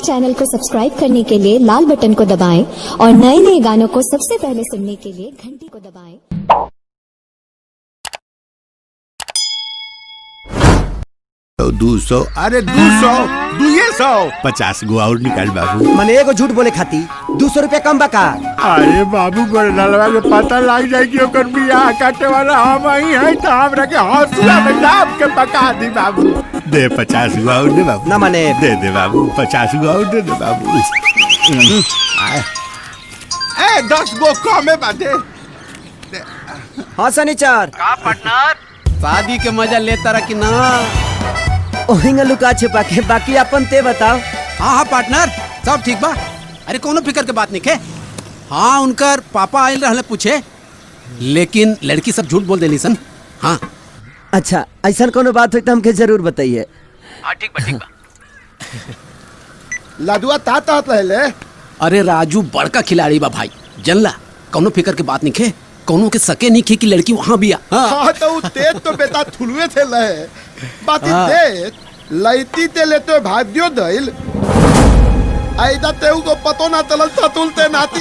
Channel को subscribe करने के लिए लाल बटन को दबाएं और नए नए गानों को सबसे पहले सुनने के लिए घंटी को दबाएं। 200 अरे 200 50 गो और निकाल बाबू। मने एगो झूठ बोले खाती 200 रुपया कम बका। अरे बाबू बरनलवा के पता लग जाए कि ओकर बियाह काटे वाला हम ही है तो हमरा के हौसला में दाब के पका दी बाबू। दे 50 गो और दे बाबू। ना मने दे बाबू 50 गो और दे बाबू। ए 10 गो कम है बाटे। हाँ सनीचर का पार्टनर शादी के मजा लेता रहा कि ना? ओहिंगा लुका छिपा के बाकी अपन ते बताओ। हाँ पार्टनर सब ठीक बा। अरे कोनो फिकर के बात नहीं है। हाँ उनकर पापा आयल रहले पूछे लेकिन लड़की सब झूठ बोल देली सन। हाँ अच्छा ऐसा कोनो बात हो तो हमके जरूर बताइए। हाँ ठीक बा। लडुआ ता पहले। अरे राजू बड़का खिलाड़ी बा भाई जनला। कोनो फिकर के बात नहीं है। कोनो के सके नहीं की लड़की वहाँ भी आ। हाँ तो तेज तो बेटा थुलुए थे लहे बाती तेज लईती ते ले तो भाग्यो दइल आइदा तेऊ को पतो ना चलल तुलते नाती।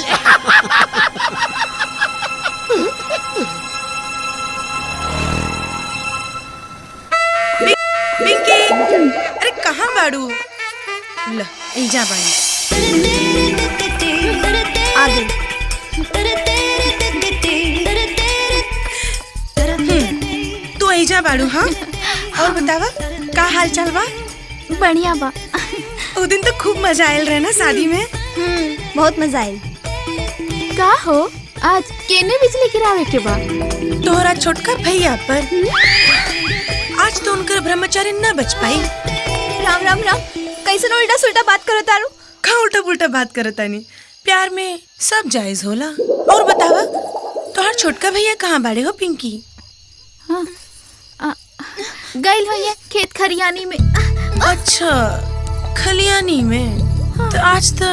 पिंकी अरे कहाँ बाड़ू? ल एजा बाड़ी आगे। तू एजा बाड़ू? हाँ और बतावा का हाल चाल बा? बढ़िया बा। उस दिन तो खूब मजा आयल रहे ना शादी में। बहुत मजा आयल। का हो आज केने बिजली गिरावे के बा? तोहरा छोटका भैया पर आज तो उनकर ब्रह्मचारी न बच पाई। राम राम राम कैसे उल्टा सुल्टा बात करो तारू? का उल्टा पुल्टा बात करता नहीं। प्यार में सब जायज होला। और बतावा तोहर छोटका भैया कहाँ बाड़े हो पिंकी? हाँ गइल हो ये खेत खरियानी में। अच्छा खलियानी में। हाँ। तो आज तो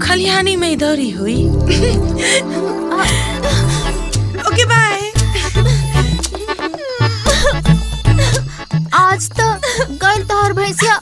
खलियानी में इधर ही हुई। ओके बाय। आज तो गइल तोहर भैंसिया